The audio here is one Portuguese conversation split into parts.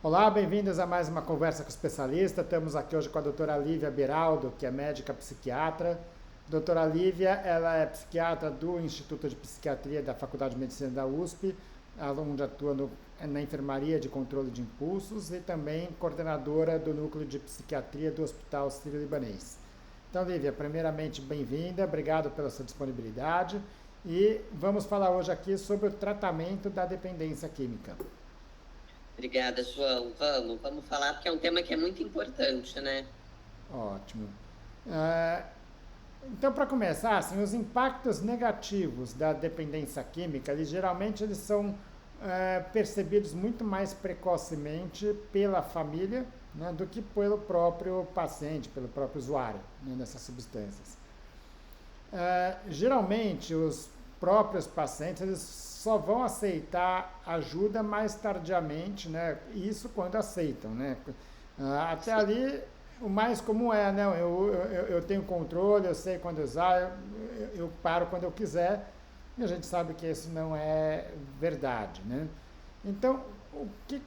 Olá, bem-vindos a mais uma conversa com o especialista. Estamos aqui hoje com a doutora Lívia Beraldo, que é médica psiquiatra. Doutora Lívia, ela é psiquiatra do Instituto de Psiquiatria da Faculdade de Medicina da USP, onde atua na enfermaria de controle de impulsos e também coordenadora do núcleo de psiquiatria do Hospital Sírio-Libanês. Então, Lívia, primeiramente, bem-vinda, obrigado pela sua disponibilidade e vamos falar hoje aqui sobre o tratamento da dependência química. Obrigada, João. Vamos falar, porque é um tema que é muito importante, né? Ótimo. Ah, então, para começar, assim, os impactos negativos da dependência química, eles são percebidos muito mais precocemente pela família, né, do que pelo próprio paciente, pelo próprio usuário, né, dessas substâncias. Geralmente, os próprios pacientes eles só vão aceitar ajuda mais tardiamente, né? Isso quando aceitam, né? Até ali, o mais comum é, né? Eu tenho controle, eu sei quando usar, eu paro quando eu quiser, e a gente sabe que isso não é verdade, né? Então, o que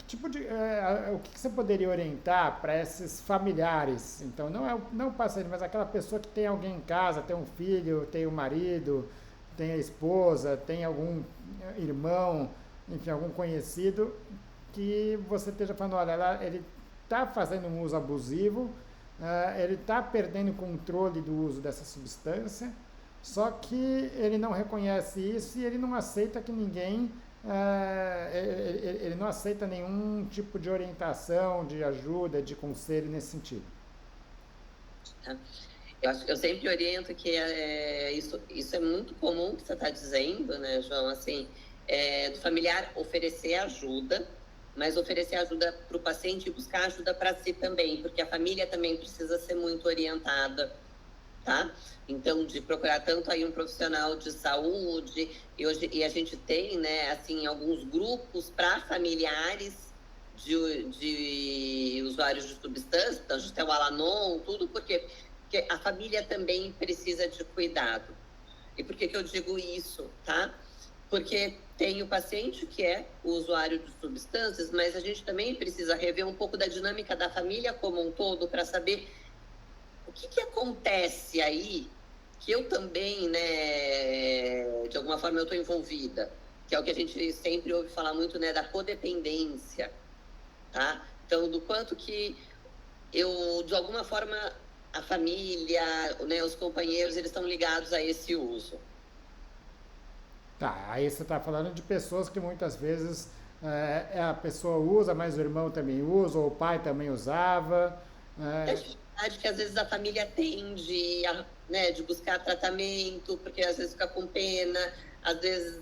você poderia orientar para esses familiares? Então, não o paciente, mas aquela pessoa que tem alguém em casa, tem um filho, tem um marido, tem a esposa, tem algum irmão, enfim, algum conhecido, que você esteja falando, olha, ele está fazendo um uso abusivo, ele está perdendo o controle do uso dessa substância, só que ele não reconhece isso e ele não aceita que ninguém ele não aceita nenhum tipo de orientação, de ajuda, de conselho nesse sentido. Tá? Eu sempre oriento que isso é muito comum que você está dizendo, né, João? Assim, do familiar oferecer ajuda, mas oferecer ajuda para o paciente e buscar ajuda para si também, porque a família também precisa ser muito orientada, tá? Então, de procurar tanto aí um profissional de saúde, e a gente tem, né, assim, alguns grupos para familiares de usuários de substâncias, então a gente tem o Alanon, tudo, porque a família também precisa de cuidado. E por que eu digo isso, tá? Porque tem o paciente que é o usuário de substâncias, mas a gente também precisa rever um pouco da dinâmica da família como um todo para saber o que acontece aí que eu também, né, de alguma forma eu estou envolvida, que é o que a gente sempre ouve falar muito, né, da codependência, tá? Então, do quanto que eu, de alguma forma, a família, né, os companheiros, eles estão ligados a esse uso. Tá, aí você está falando de pessoas que muitas vezes a pessoa usa, mas o irmão também usa, ou o pai também usava. É a dificuldade que às vezes a família tem né, de buscar tratamento, porque às vezes fica com pena, às vezes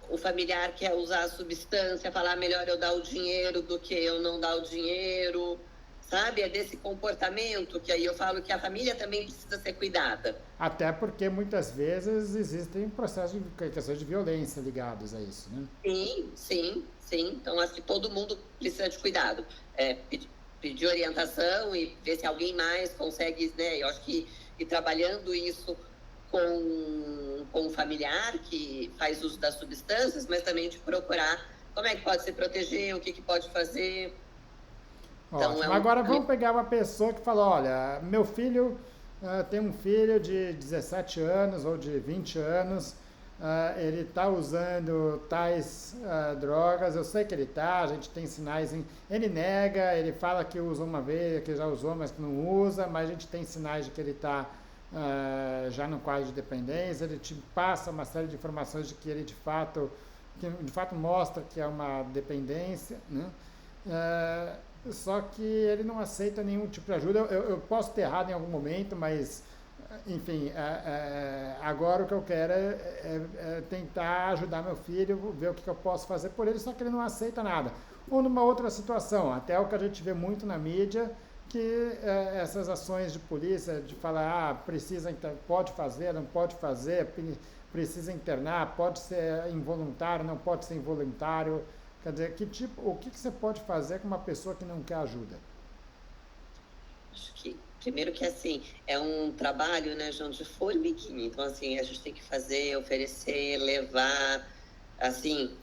o familiar quer usar a substância, falar melhor eu dar o dinheiro do que eu não dar o dinheiro, sabe? É desse comportamento que aí eu falo que a família também precisa ser cuidada. Até porque muitas vezes existem processos de questões de violência ligados a isso, né? Sim, sim, sim. Então, acho que todo mundo precisa de cuidado. Pedir orientação e ver se alguém mais consegue, né? Eu acho que ir trabalhando isso com um familiar que faz uso das substâncias, mas também de procurar como é que pode se proteger, o que pode fazer. Então, Ótimo. Agora vamos pegar uma pessoa que fala, olha, meu filho tem um filho de 17 anos ou de 20 anos, ele está usando tais drogas, eu sei que ele está, a gente tem sinais, ele nega, ele fala que usou uma vez, que já usou, mas que não usa, mas a gente tem sinais de que ele está já no quadro de dependência, ele te passa uma série de informações de que ele de fato mostra que é uma dependência, né? Só que ele não aceita nenhum tipo de ajuda. Eu posso ter errado em algum momento, mas, enfim, agora o que eu quero é tentar ajudar meu filho, ver o que eu posso fazer por ele, só que ele não aceita nada. Ou numa outra situação, até o que a gente vê muito na mídia, que essas ações de polícia, de falar, pode fazer, não pode fazer, precisa internar, pode ser involuntário, não pode ser involuntário. Quer dizer, o que você pode fazer com uma pessoa que não quer ajuda? acho que, primeiro que assim, é um trabalho, né, João, de formiguinha. Então, assim, a gente tem que fazer, oferecer, levar, assim,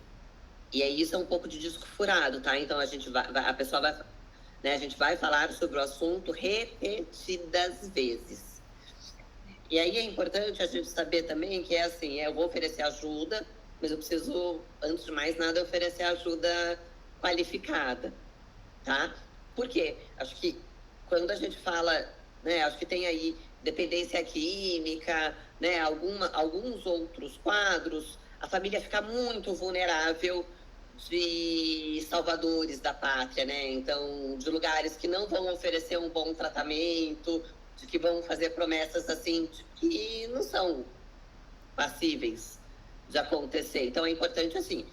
E aí isso é um pouco de disco furado, tá? Então a pessoa vai, né, a gente vai falar sobre o assunto repetidas vezes. E aí é importante a gente saber também que é assim, eu vou oferecer ajuda, mas eu preciso, antes de mais nada, oferecer ajuda qualificada, tá? Por quê? Acho que quando a gente fala, né, acho que tem aí dependência química, né, alguns outros quadros, a família fica muito vulnerável de salvadores da pátria, né? Então, de lugares que não vão oferecer um bom tratamento, de que vão fazer promessas assim de que não são passíveis de acontecer. Então, é importante assim,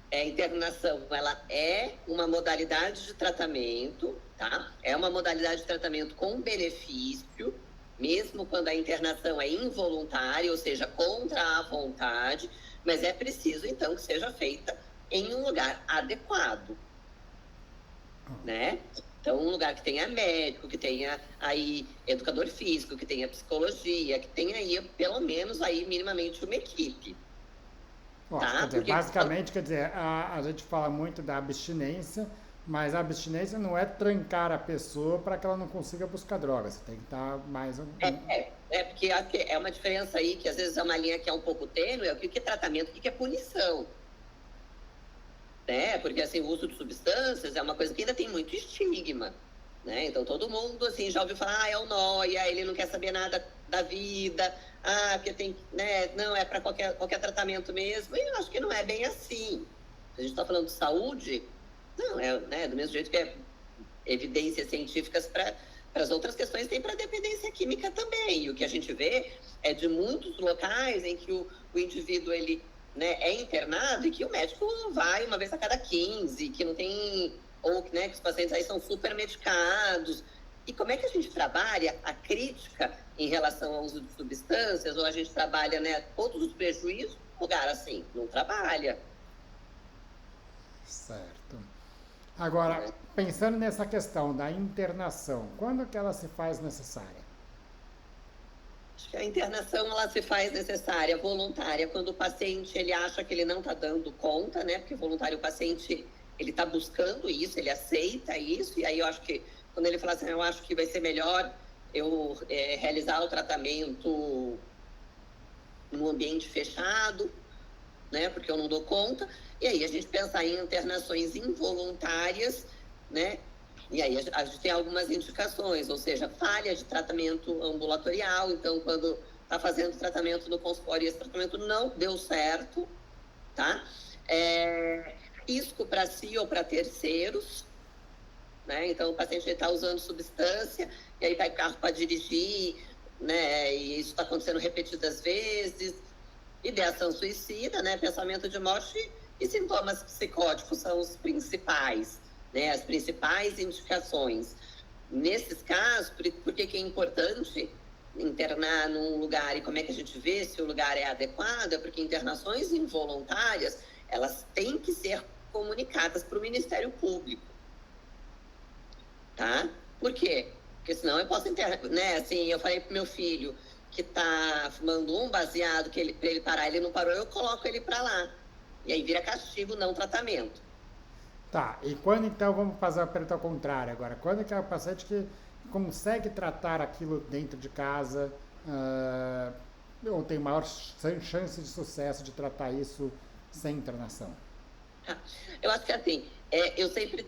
a internação, ela é uma modalidade de tratamento, tá? É uma modalidade de tratamento com benefício, mesmo quando a internação é involuntária, ou seja, contra a vontade, mas é preciso, então, que seja feita em um lugar adequado, né? Então, um lugar que tenha médico, que tenha aí educador físico, que tenha psicologia, que tenha aí, pelo menos, aí, minimamente, uma equipe. Tá? Quer dizer, porque basicamente, quer dizer, a gente fala muito da abstinência, mas a abstinência não é trancar a pessoa para que ela não consiga buscar droga. Você tem que estar mais... porque é uma diferença aí, que às vezes é uma linha que é um pouco tênue, o que é tratamento, o que é punição. Né? Porque assim, o uso de substâncias é uma coisa que ainda tem muito estigma. Né? Então todo mundo assim, já ouviu falar, é o nóia, ele não quer saber nada da vida, porque tem, né? Não, é para qualquer tratamento mesmo. E eu acho que não é bem assim. Se a gente está falando de saúde, não, né? Do mesmo jeito que é evidências científicas para as outras questões, tem para dependência química também. E o que a gente vê é de muitos locais em que o indivíduo, ele, né, é internado e que o médico vai uma vez a cada 15, que não tem... ou, né, que os pacientes aí são super medicados. E como é que a gente trabalha a crítica em relação ao uso de substâncias, ou a gente trabalha, né, todos os prejuízos no lugar assim? Não trabalha. Certo. Agora, pensando nessa questão da internação, quando que ela se faz necessária? Acho que a internação, ela se faz necessária, voluntária, quando o paciente, ele acha que ele não está dando conta, né? Porque voluntário, o paciente, ele está buscando isso, ele aceita isso, e aí eu acho que, quando ele fala assim, eu acho que vai ser melhor eu realizar o tratamento num ambiente fechado, né? Porque eu não dou conta, e aí a gente pensar em internações involuntárias, né? E aí a gente tem algumas indicações, ou seja, falha de tratamento ambulatorial. Então, quando está fazendo tratamento no consultório e esse tratamento não deu certo, tá? Risco para si ou para terceiros, né? Então, o paciente está usando substância e aí vai carro para dirigir, né? E isso está acontecendo repetidas vezes. Ideação suicida, né? Pensamento de morte e sintomas psicóticos são os principais. Né, as principais indicações. Nesses casos, por que é importante internar num lugar e como é que a gente vê se o lugar é adequado? É porque internações involuntárias, elas têm que ser comunicadas para o Ministério Público. Tá? Por quê? Porque senão eu posso internar, né? Assim, eu falei pro meu filho que tá fumando um baseado, para ele parar, ele não parou, eu coloco ele para lá. E aí vira castigo, não tratamento. Tá, e quando então, vamos fazer a pergunta ao contrário agora, quando que é o paciente que consegue tratar aquilo dentro de casa, ou tem maior chance de sucesso de tratar isso sem internação? Eu acho que assim, eu sempre,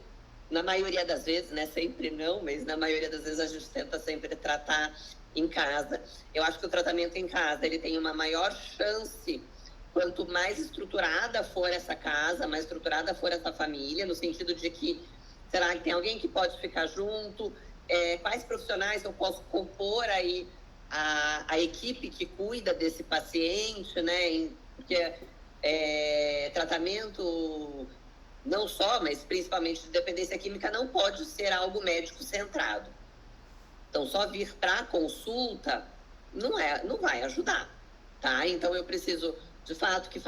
na maioria das vezes, né, sempre não, mas na maioria das vezes a gente tenta sempre tratar em casa. Eu acho que o tratamento em casa, ele tem uma maior chance. Quanto mais estruturada for essa casa, mais estruturada for essa família, no sentido de que, será que tem alguém que pode ficar junto? Quais profissionais eu posso compor aí a equipe que cuida desse paciente, né? Porque tratamento, não só, mas principalmente de dependência química, não pode ser algo médico centrado. Então, só vir para consulta não vai ajudar, tá? Então, eu preciso... de fato, que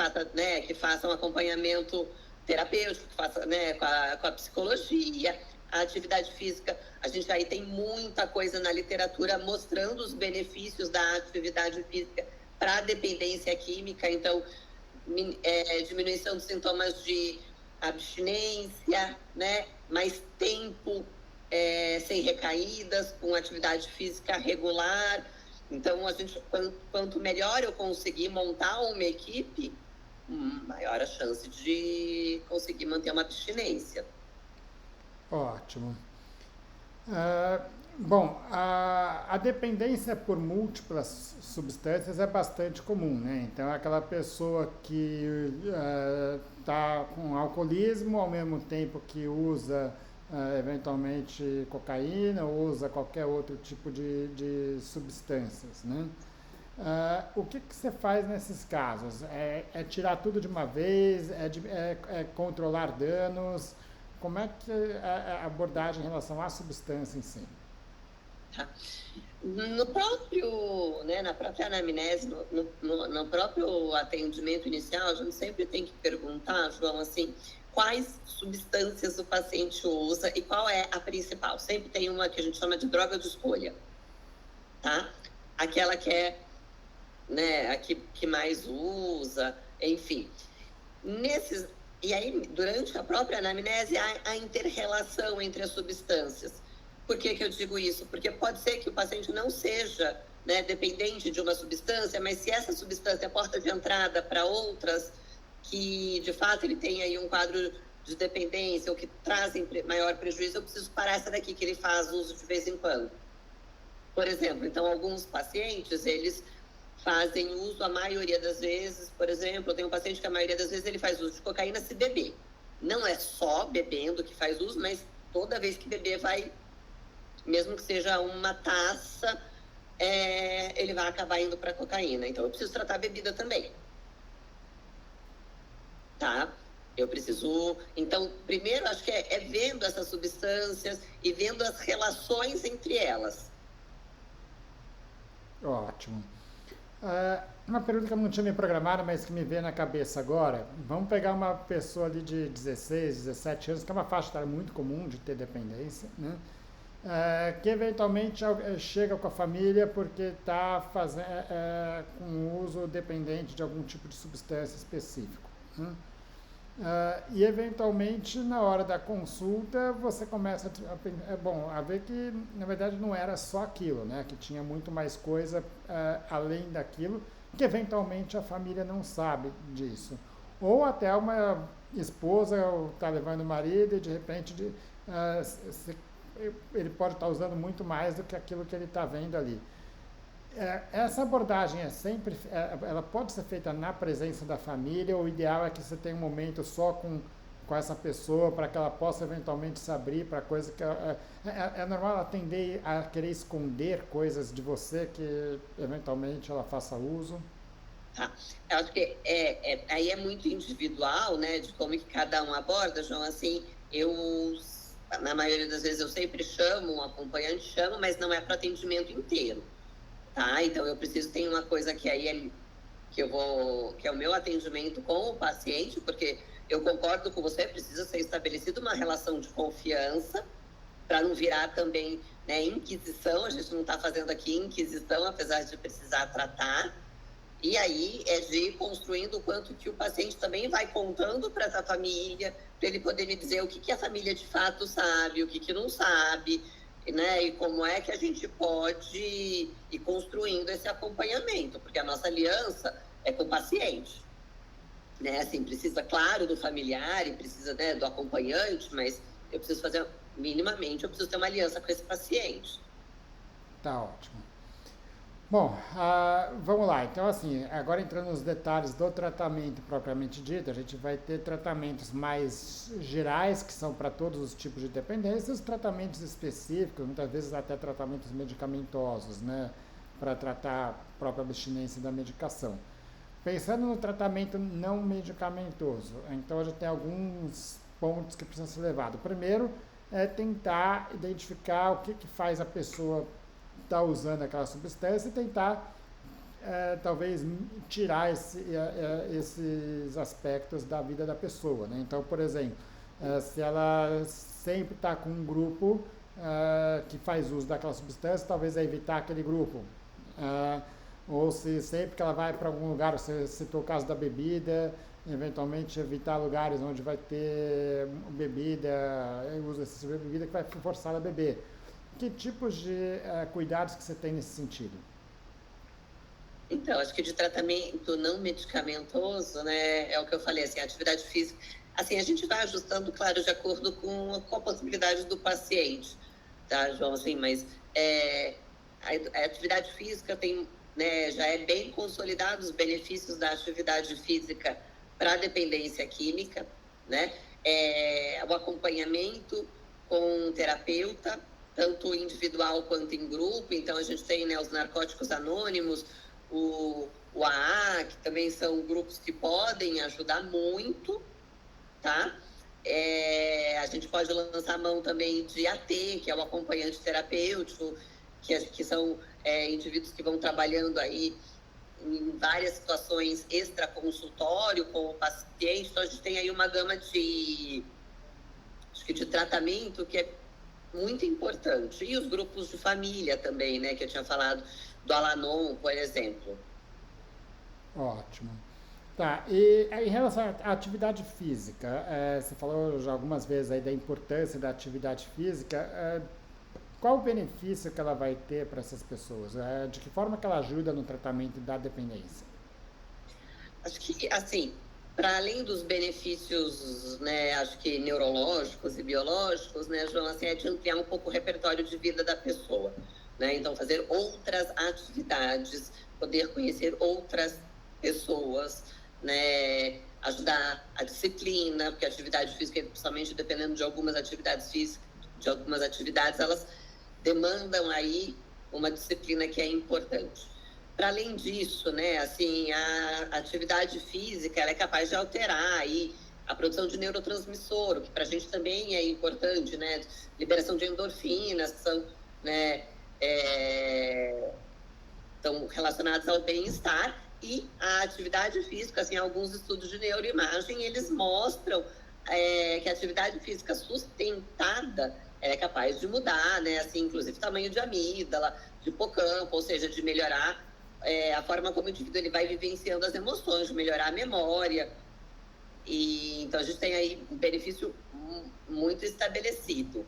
faça um acompanhamento terapêutico, que faça, né, com a psicologia, a atividade física. A gente aí tem muita coisa na literatura mostrando os benefícios da atividade física para a dependência química. Então, diminuição dos sintomas de abstinência, né? Mais tempo sem recaídas, com atividade física regular. Então, quanto melhor eu conseguir montar uma equipe, maior a chance de conseguir manter uma abstinência. Ótimo. Bom, a dependência por múltiplas substâncias é bastante comum, né? Então, aquela pessoa que está com alcoolismo, ao mesmo tempo que usa eventualmente cocaína ou usa qualquer outro tipo de substâncias, né? O que você faz nesses casos? É tirar tudo de uma vez? É controlar danos? Como é que é a abordagem em relação à substância em si? Tá. Na própria anamnese, no próprio atendimento inicial, a gente sempre tem que perguntar, João, assim, quais substâncias o paciente usa e qual é a principal. Sempre tem uma que a gente chama de droga de escolha, tá? Aquela que é, né, a que mais usa, enfim. E aí, durante a própria anamnese, há a inter-relação entre as substâncias. Por que eu digo isso? Porque pode ser que o paciente não seja, né, dependente de uma substância, mas se essa substância é porta de entrada para outras, que de fato ele tem aí um quadro de dependência ou que trazem maior prejuízo, eu preciso parar essa daqui que ele faz uso de vez em quando. Por exemplo, então alguns pacientes, eles fazem uso a maioria das vezes, por exemplo, eu tenho um paciente que a maioria das vezes ele faz uso de cocaína se beber. Não é só bebendo que faz uso, mas toda vez que beber vai, mesmo que seja uma taça, ele vai acabar indo para cocaína. Então eu preciso tratar a bebida também. Tá? Eu preciso... Então, primeiro, acho que é vendo essas substâncias e vendo as relações entre elas. Ótimo. Uma pergunta que eu não tinha me programado, mas que me veio na cabeça agora. Vamos pegar uma pessoa ali de 16, 17 anos, que é uma faixa etária muito comum de ter dependência, né? Que eventualmente chega com a família porque está com uso dependente de algum tipo de substância específico, né? E eventualmente na hora da consulta você começa a ver que na verdade não era só aquilo, né? Que tinha muito mais coisa além daquilo, que eventualmente a família não sabe disso. Ou até uma esposa está levando o marido e de repente ele pode estar usando muito mais do que aquilo que ele está vendo ali. Essa abordagem ela pode ser feita na presença da família. O ideal é que você tenha um momento só com essa pessoa para que ela possa eventualmente se abrir para coisa que é normal ela tender a querer esconder coisas de você que eventualmente ela faça uso. Tá. Eu acho que aí é muito individual, né, de como que cada um aborda, João. Assim, na maioria das vezes eu sempre chamo, um acompanhante chama, mas não é para atendimento inteiro. Tá? Então, eu preciso ter uma coisa que aí que é o meu atendimento com o paciente, porque eu concordo com você, precisa ser estabelecida uma relação de confiança para não virar também, né, inquisição. A gente não está fazendo aqui inquisição, apesar de precisar tratar. E aí é de ir construindo o quanto que o paciente também vai contando para essa família, para ele poder me dizer o que a família de fato sabe, o que não sabe, né? E como é que a gente pode ir construindo esse acompanhamento, porque a nossa aliança é com o paciente, né? Assim, precisa, claro, do familiar e precisa, né, do acompanhante, mas eu preciso fazer, minimamente, eu preciso ter uma aliança com esse paciente. Tá ótimo. Bom, vamos lá. Então, assim, agora entrando nos detalhes do tratamento propriamente dito, a gente vai ter tratamentos mais gerais, que são para todos os tipos de dependências, tratamentos específicos, muitas vezes até tratamentos medicamentosos, né, para tratar a própria abstinência da medicação. Pensando no tratamento não medicamentoso, então a gente tem alguns pontos que precisam ser levados. O primeiro é tentar identificar o que faz a pessoa está usando aquela substância e tentar talvez tirar esses aspectos da vida da pessoa, né? Então, por exemplo, se ela sempre está com um grupo que faz uso daquela substância, talvez é evitar aquele grupo. Ou se sempre que ela vai para algum lugar, você citou o caso da bebida, eventualmente evitar lugares onde vai ter bebida, uso excessivo de bebida que vai forçar a beber. Que tipos de cuidados que você tem nesse sentido? Então, acho que de tratamento não medicamentoso, né, é o que eu falei, assim, atividade física, assim, a gente vai ajustando, claro, de acordo com a possibilidade do paciente, tá, João, assim, mas a atividade física tem, né, já é bem consolidado os benefícios da atividade física para a dependência química, né, o acompanhamento com um terapeuta, tanto individual quanto em grupo, então a gente tem, né, os narcóticos anônimos, o AA, que também são grupos que podem ajudar muito, tá? A gente pode lançar mão também de AT, que é o acompanhante terapêutico, que são indivíduos que vão trabalhando aí em várias situações extraconsultório com o paciente. Então, a gente tem aí uma gama acho que de tratamento que é muito importante. E os grupos de família também, né? Que eu tinha falado do Alanon, por exemplo. Ótimo. Tá, e em relação à atividade física, você falou já algumas vezes aí da importância da atividade física, qual o benefício que ela vai ter para essas pessoas? De que forma que ela ajuda no tratamento da dependência? Acho que, assim, para além dos benefícios, né, acho que neurológicos e biológicos, né, João, assim, é de ampliar um pouco o repertório de vida da pessoa, né? Então, fazer outras atividades, poder conhecer outras pessoas, né? Ajudar a disciplina, porque a atividade física, principalmente dependendo de algumas atividades físicas, de algumas atividades, elas demandam aí uma disciplina que é importante. Para além disso, né, assim, a atividade física ela é capaz de alterar aí a produção de neurotransmissor, o que para a gente também é importante, né? Liberação de endorfinas, que são, né, estão relacionadas ao bem-estar, e a atividade física, assim, alguns estudos de neuroimagem, eles mostram que a atividade física sustentada é capaz de mudar, né, assim, inclusive tamanho de amígdala, de hipocampo, ou seja, de melhorar a forma como o indivíduo ele vai vivenciando as emoções, de melhorar a memória. E então a gente tem aí um benefício muito estabelecido.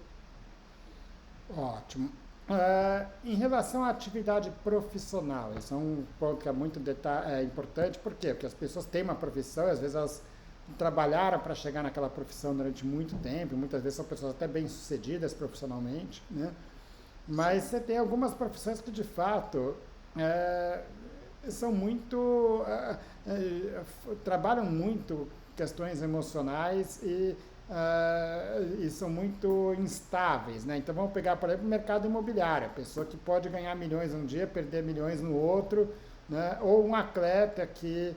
Ótimo. Em relação à atividade profissional, isso é um ponto que é muito importante, por quê? Porque as pessoas têm uma profissão, às vezes elas trabalharam para chegar naquela profissão durante muito tempo, muitas vezes são pessoas até bem-sucedidas profissionalmente, né? Mas você tem algumas profissões que de fato são muito. Trabalham muito questões emocionais e são muito instáveis, né? Então vamos pegar, por exemplo, o mercado imobiliário, a pessoa que pode ganhar milhões um dia, perder milhões no outro, né? Ou um atleta que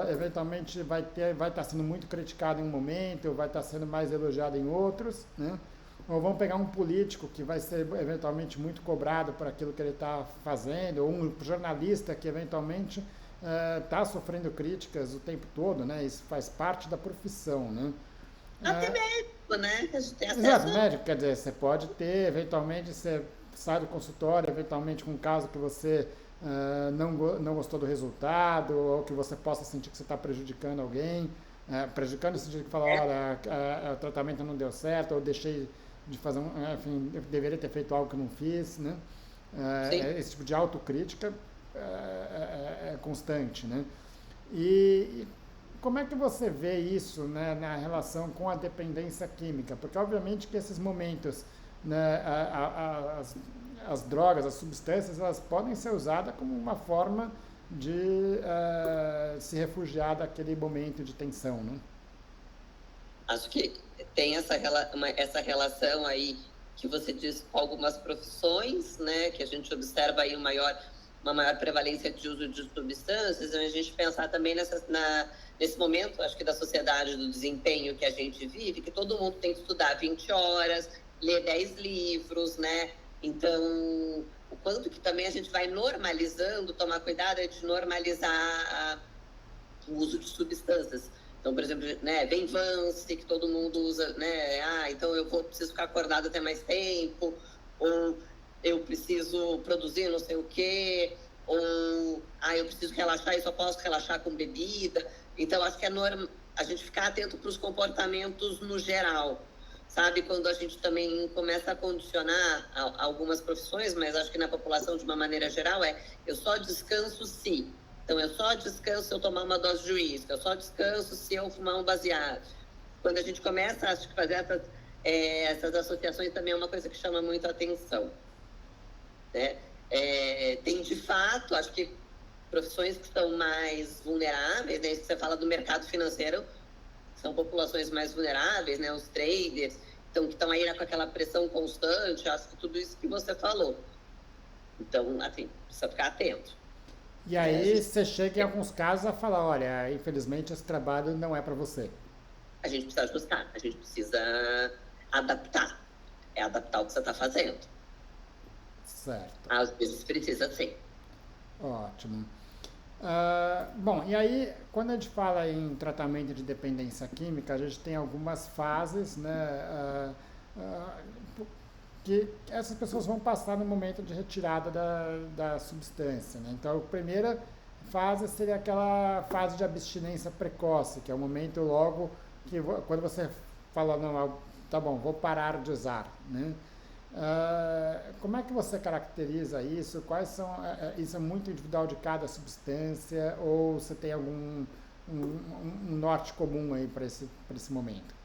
eventualmente vai estar sendo muito criticado em um momento, ou vai estar sendo mais elogiado em outros, né? Ou vamos pegar um político que vai ser eventualmente muito cobrado por aquilo que ele está fazendo, ou um jornalista que eventualmente está sofrendo críticas o tempo todo, né? Isso faz parte da profissão, né? Até médico, né? A gente tem acesso. Exato, médico, quer dizer, você pode ter, eventualmente, você sai do consultório, eventualmente com um caso que você não gostou do resultado, ou que você possa sentir que você está prejudicando alguém, prejudicando no sentido que fala, olha, o tratamento não deu certo, ou deixei de fazer, enfim, eu deveria ter feito algo que eu não fiz, né? Esse tipo de autocrítica é constante, né? E como é que você vê isso, né, na relação com a dependência química? Porque, obviamente, que esses momentos, né, as drogas, as substâncias, elas podem ser usadas como uma forma de se refugiar daquele momento de tensão, né? Acho que tem essa relação aí que você diz com algumas profissões, né, que a gente observa aí uma maior prevalência de uso de substâncias, e a gente pensar também nesse momento, acho que da sociedade do desempenho que a gente vive, que todo mundo tem que estudar 20 horas, ler 10 livros, né? Então, o quanto que também a gente vai normalizando, tomar cuidado é de normalizar o uso de substâncias. Então, por exemplo, né, Venvance, que todo mundo usa, né? Então preciso ficar acordado até mais tempo, ou eu preciso produzir não sei o quê. ou eu preciso relaxar e só posso relaxar com bebida. Então, acho que é a gente ficar atento para os comportamentos no geral, sabe? Quando a gente também começa a condicionar algumas profissões, mas acho que na população, de uma maneira geral, eu só descanso se. Então, eu só descanso se eu tomar uma dose de uísque, eu só descanso se eu fumar um baseado. Quando a gente começa, acho que fazer essas associações também é uma coisa que chama muito a atenção, né? Tem, de fato, acho que profissões que estão mais vulneráveis, né? Isso que você fala do mercado financeiro, são populações mais vulneráveis, né? Os traders, então, que estão aí com aquela pressão constante, acho que tudo isso que você falou. Então, assim, precisa ficar atento. E aí você chega em alguns casos a falar, olha, infelizmente esse trabalho não é para você. A gente precisa ajustar, a gente precisa adaptar. É adaptar o que você está fazendo. Certo. Às vezes precisa sim. Ótimo. Bom, e aí, quando a gente fala em tratamento de dependência química, a gente tem algumas fases, né, que essas pessoas vão passar no momento de retirada da substância, né? Então, a primeira fase seria aquela fase de abstinência precoce, que é o momento logo que, quando você fala, não, tá bom, vou parar de usar, né? Como é que você caracteriza isso? Quais são, isso é muito individual de cada substância ou você tem algum um norte comum aí para esse momento?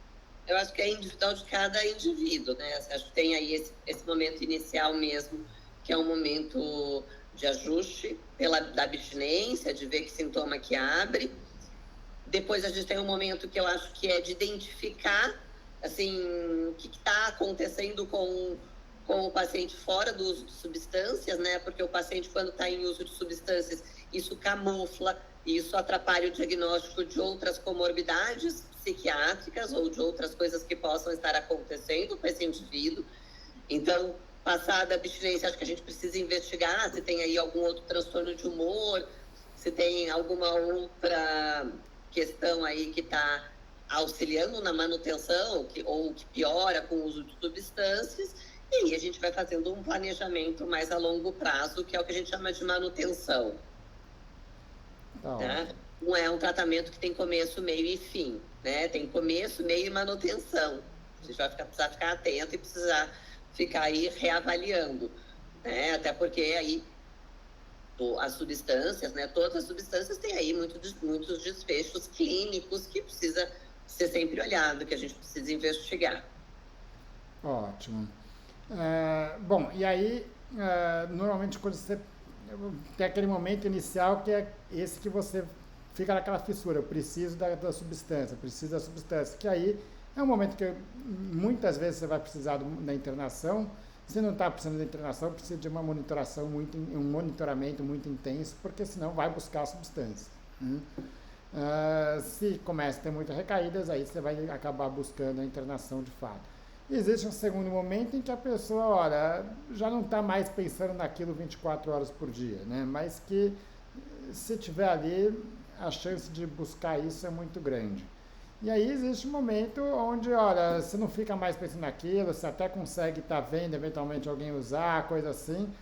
Eu acho que é individual de cada indivíduo, né? Acho que tem aí esse momento inicial mesmo, que é um momento de ajuste da abstinência, de ver que sintoma que abre. Depois a gente tem um momento que eu acho que é de identificar, assim, o que está acontecendo com o paciente fora do uso de substâncias, né? Porque o paciente, quando está em uso de substâncias, isso camufla, isso atrapalha o diagnóstico de outras comorbidades psiquiátricas ou de outras coisas que possam estar acontecendo com esse indivíduo. Então, passada a abstinência, acho que a gente precisa investigar se tem aí algum outro transtorno de humor, se tem alguma outra questão aí que está auxiliando na manutenção ou que piora com o uso de substâncias. E aí a gente vai fazendo um planejamento mais a longo prazo, que é o que a gente chama de manutenção. Tá? Não é um tratamento que tem começo, meio e fim, né? Tem começo, meio e manutenção. A gente vai precisar ficar atento e precisar ficar aí reavaliando, né? Até porque aí as substâncias, né? Todas as substâncias têm aí muitos desfechos clínicos que precisa ser sempre olhado, que a gente precisa investigar. Ótimo. Bom, e aí, normalmente quando você tem aquele momento inicial que é esse que você fica naquela fissura, eu preciso da substância, preciso da substância, que aí é um momento que muitas vezes você vai precisar da internação. Se não está precisando da internação, precisa de uma monitoração um monitoramento muito intenso, porque senão vai buscar a substância. Se começa a ter muitas recaídas, aí você vai acabar buscando a internação de fato. Existe um segundo momento em que a pessoa, olha, já não está mais pensando naquilo 24 horas por dia, né? Mas que se tiver ali, a chance de buscar isso é muito grande. E aí existe um momento onde, olha, você não fica mais pensando naquilo, você até consegue estar vendo eventualmente alguém usar, coisa assim.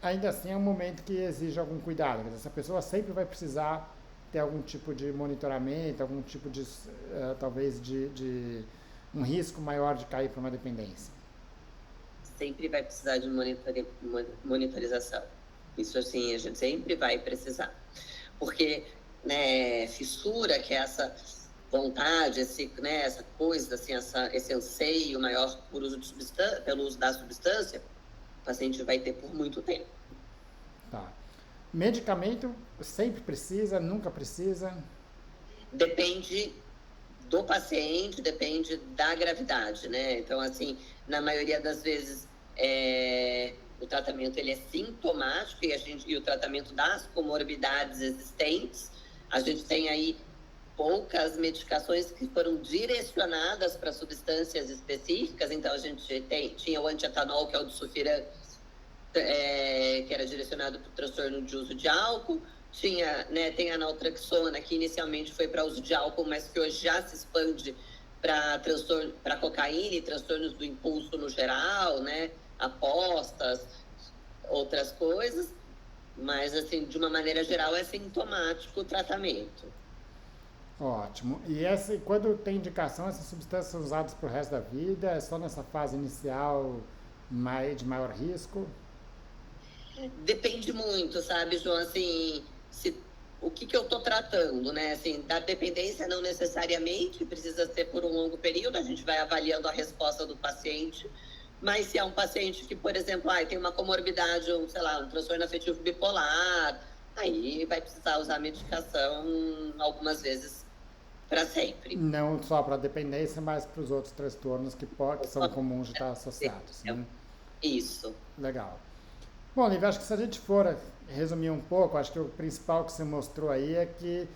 Ainda assim é um momento que exige algum cuidado. Quer dizer, essa pessoa sempre vai precisar ter algum tipo de monitoramento, algum tipo de, talvez, de um risco maior de cair para uma dependência. Sempre vai precisar de monitorização. Isso, assim, a gente sempre vai precisar. Porque, né, fissura, que é essa vontade, essa coisa, assim, esse anseio maior por uso de pelo uso da substância, o paciente vai ter por muito tempo. Tá. Medicamento sempre precisa, nunca precisa? Depende do paciente, depende da gravidade, né? Então, assim, na maioria das vezes, o tratamento ele é sintomático e o tratamento das comorbidades existentes, a gente tem aí poucas medicações que foram direcionadas para substâncias específicas. Então, a gente tinha o antietanol, que é o disulfiram, que era direcionado para o transtorno de uso de álcool. Tem a naltrexona, que inicialmente foi para uso de álcool, mas que hoje já se expande para cocaína e transtornos do impulso no geral, né? Apostas, outras coisas. Mas, assim, de uma maneira geral, é sintomático o tratamento. Ótimo. E quando tem indicação, essas substâncias são usadas para o resto da vida? É só nessa fase inicial de maior risco? Depende muito, sabe, João? Assim, o que que eu estou tratando, né? Assim, da dependência não necessariamente precisa ser por um longo período, a gente vai avaliando a resposta do paciente. Mas se é um paciente que, por exemplo, tem uma comorbidade, sei lá, um transtorno afetivo bipolar, aí vai precisar usar medicação algumas vezes para sempre. Não só para a dependência, mas para os outros transtornos que são comuns de estar associados, né? Isso. Legal. Bom, Lívia, acho que se a gente for resumir um pouco, acho que o principal que você mostrou aí é que,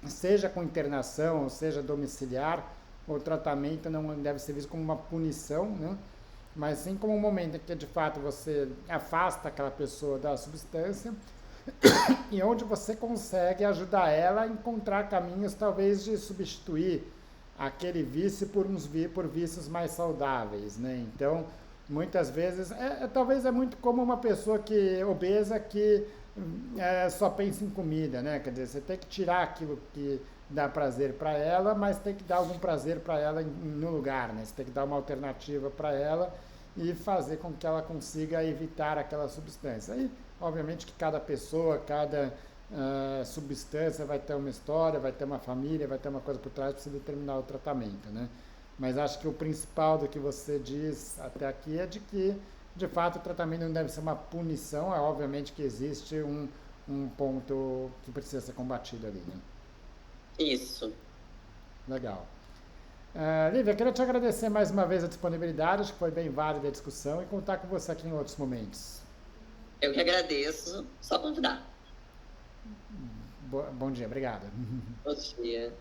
seja com internação, ou seja domiciliar, o tratamento não deve ser visto como uma punição, né? Mas sim como um momento em que, de fato, você afasta aquela pessoa da substância e onde você consegue ajudar ela a encontrar caminhos, talvez, de substituir aquele vício por vícios mais saudáveis, né? Então, muitas vezes, talvez é muito como uma pessoa obesa que só pensa em comida, né? Quer dizer, você tem que tirar aquilo que dá prazer para ela, mas tem que dar algum prazer para ela no lugar, né? Você tem que dar uma alternativa para ela e fazer com que ela consiga evitar aquela substância. E, obviamente, que cada pessoa, cada substância vai ter uma história, vai ter uma família, vai ter uma coisa por trás para se determinar o tratamento, né? Mas acho que o principal do que você diz até aqui é de que, de fato, o tratamento não deve ser uma punição, é obviamente que existe um ponto que precisa ser combatido ali, né? Isso. Legal. Lívia, queria te agradecer mais uma vez a disponibilidade, acho que foi bem válida a discussão e contar com você aqui em outros momentos. Eu que agradeço, só convidar. Bom dia, obrigado. Bom dia.